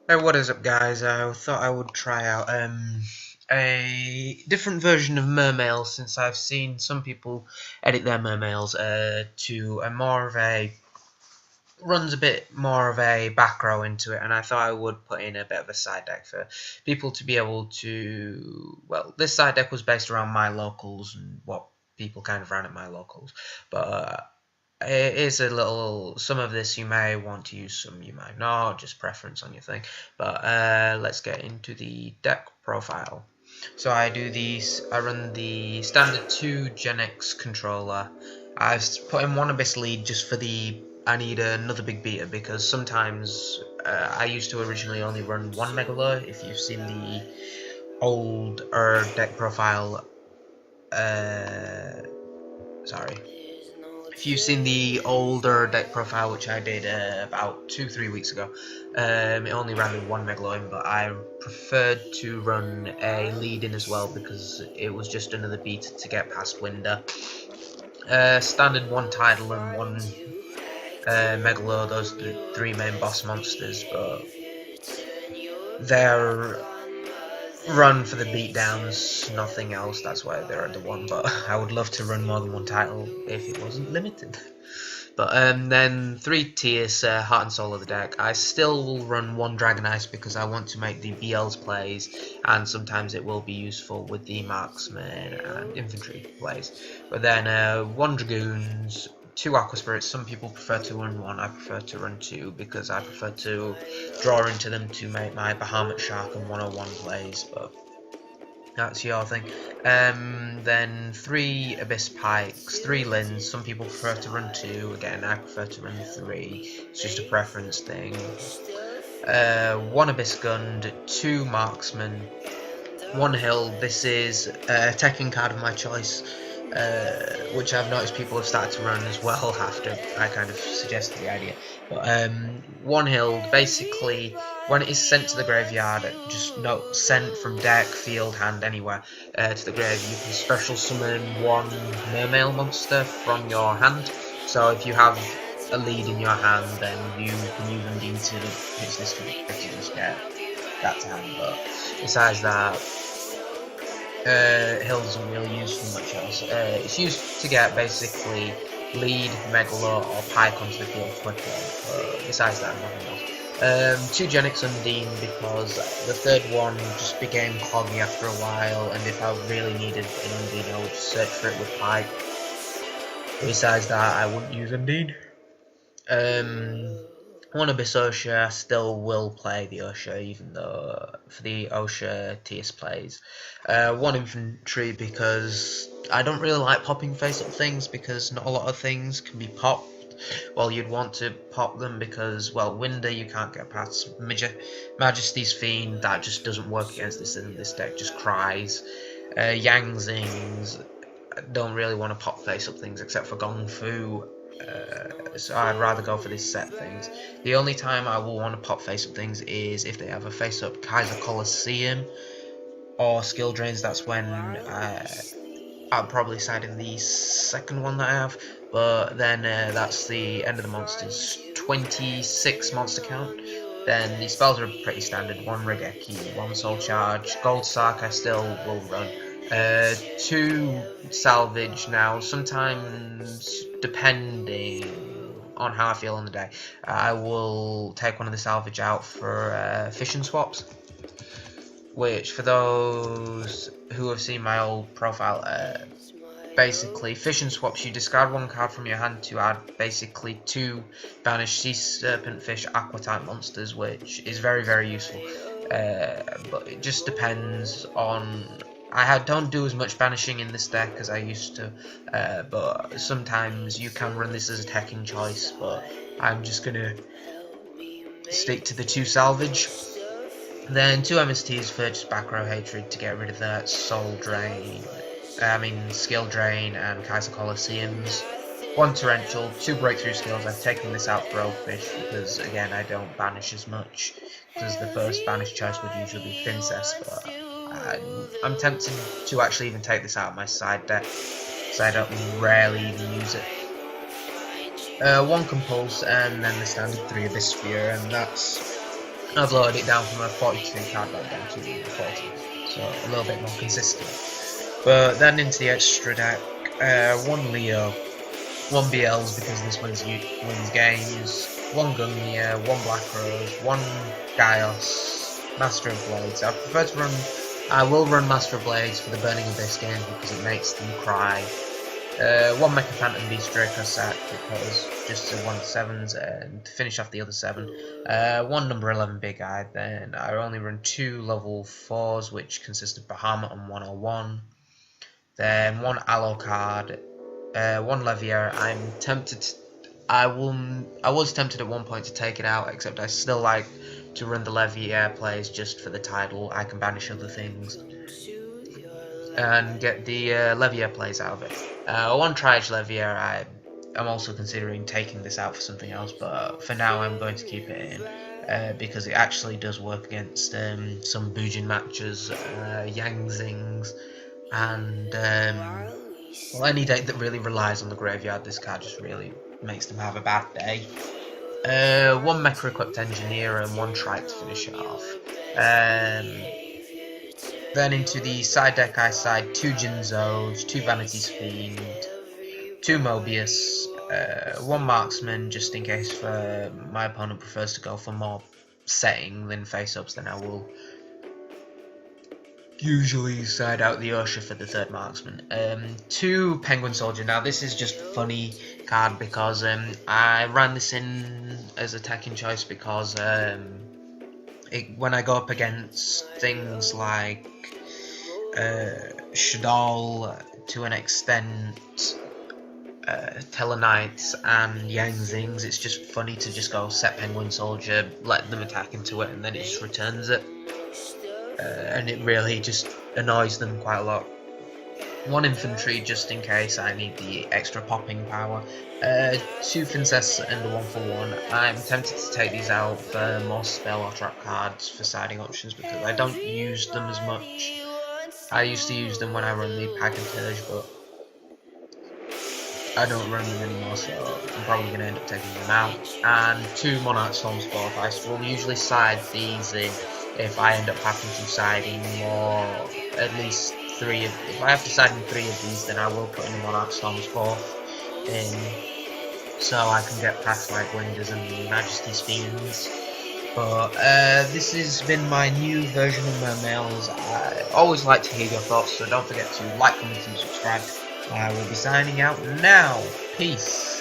Hey, what is up, guys? I thought I would try out a different version of mermail, since I've seen some people edit their mermails to a more of a runs a bit more of a back row into it, and I thought I would put in a bit of a side deck for people to be able to. Well, this side deck was based around my locals and what people kind of ran at my locals, but it is a little, some of this you may want to use, some you might not, just preference on your thing. But let's get into the deck profile. So I run the standard 2 Gen X controller. I've put in one Abyss lead just for I need another big beater, because sometimes I used to originally only run one Megalo. If you've seen the older deck profile, sorry. If you've seen the older deck profile, which I did about 2-3 weeks ago, it only ran with one Megalo in, but I preferred to run a lead in as well, because it was just another beater to get past Winder. Standard one Tidal and one Megalo, those the three main boss monsters, but they're run for the beatdowns, nothing else. That's why they're under one, but I would love to run more than one title if it wasn't limited. But then 3 tiers, heart and soul of the deck. I still will run one Dragon Ice because I want to make the BL's plays, and sometimes it will be useful with the marksman and infantry plays. But then 1 Dragoons, 2 Aqua Spirits. Some people prefer to run 1, I prefer to run 2 because I prefer to draw into them to make my Bahamut Shark and 101 plays, but that's your thing. Then 3 Abyss Pikes, 3 Lins. Some people prefer to run 2, again I prefer to run 3, it's just a preference thing. 1 Abyss Gund, 2 Marksman, 1 Hill. This is a Tekken card of my choice, which I've noticed people have started to run as well after I kind of suggested the idea. But 1 Hill, basically, when it is sent to the graveyard, just note sent from deck, field, hand, anywhere to the grave, you can special summon 1 mermail monster from your hand. So if you have a lead in your hand, then you can use them to pitch this to just get that to hand. But besides that, Hill doesn't really use for much else. It's used to get basically lead, Megalo, or Pike onto the field quicker. Besides that, nothing else. 2 Gen X Undine, because the third one just became cloggy after a while, and if I really needed an Undine, I would just search for it with Pike. Besides that, I wouldn't use Undine. 1 Abyss Osha. I still will play the Osha, even though for the Osha TS plays. 1 Infantry, because I don't really like popping face-up things, because not a lot of things can be popped. Well, you'd want to pop them because, well, Winder you can't get past. Majesty's Fiend, that just doesn't work against this, and this deck just cries. Yang Zings, I don't really want to pop face-up things except for Gong Fu. So I'd rather go for these set things. The only time I will want to pop face-up things is if they have a face-up Kaiser Colosseum or skill drains. That's when I'll probably side in the second one that I have. But then that's the end of the monsters. 26 monster count. Then the spells are pretty standard. 1 Regeki, 1 Soul Charge, Gold Sark I still will run. 2 Salvage. Now sometimes, depending on how I feel on the day, I will take one of the salvage out for fission swaps, which, for those who have seen my old profile, basically fission swaps, you discard 1 card from your hand to add basically 2 banished sea serpent fish aqua type monsters, which is very, very useful. But it just depends on, don't do as much banishing in this deck as I used to, but sometimes you can run this as a Tekken choice, but I'm just gonna stick to the 2 salvage. Then 2 MSTs for just back row hatred to get rid of that skill drain and Kaiser Colosseums. 1 torrential, 2 breakthrough skills. I've taken this out for Oldfish because, again, I don't banish as much, because the first banish choice would usually be Princess, but I'm tempted to actually even take this out of my side deck, because I don't rarely even use it. 1 Compulse, and then the standard 3 Abyss Sphere, and that's I've lowered it down from a 42 card back down to 40, so a little bit more consistent. But then into the extra deck, one Leo, one BLs because this wins games, one Gungnir, one Black Rose, one Gaios, Master of Blades. I will run Master of Blades for the Burning Abyss game because it makes them cry. One Mecha Phantom Beast Draco sack because just to 1-7s and to finish off the other 7. One number 11 Big Eye, then I only run 2 level 4s which consist of Bahamut and 101. Then one Aloe card, one Levier. I was tempted at one point to take it out, except I still like to run the Levier plays just for the title. I can banish other things and get the Levier plays out of it. One Triage Levier, I'm also considering taking this out for something else, but for now I'm going to keep it in because it actually does work against some Bujin matches, Yang Zings, and well, any deck that really relies on the graveyard. This card just really makes them have a bad day. One Mecha Equipped Engineer and one Trike to finish it off. Then into the side deck I side 2 Jinzos, 2 Vanity's Fiend, 2 Mobius, 1 Marksman just in case my opponent prefers to go for more setting than face-ups, then I will usually side out the Osha for the 3rd Marksman. 2 Penguin Soldier. Now this is just funny card because I ran this in as attacking choice because when I go up against things like Shadol, to an extent, Tellarknights and Yang Zings, it's just funny to just go set Penguin Soldier, let them attack into it, and then it just returns it. And it really just annoys them quite a lot. 1 Infantry just in case I need the extra popping power. 2 Princess and a 1-for-1. I'm tempted to take these out for more spell or trap cards for siding options because I don't use them as much. I used to use them when I run the Package, but I don't run them anymore, so I'm probably going to end up taking them out. And 2 Monarch Storm Spore. I will usually side these in if I end up having to side in more, at least 3 of, if I have to side in 3 of these, then I will put in the Monarch Storm Spore in, so I can get past like Winders and Majesty's Fiends. But this has been my new version of mermails. I always like to hear your thoughts, so don't forget to like, comment and subscribe. I will be signing out now. Peace.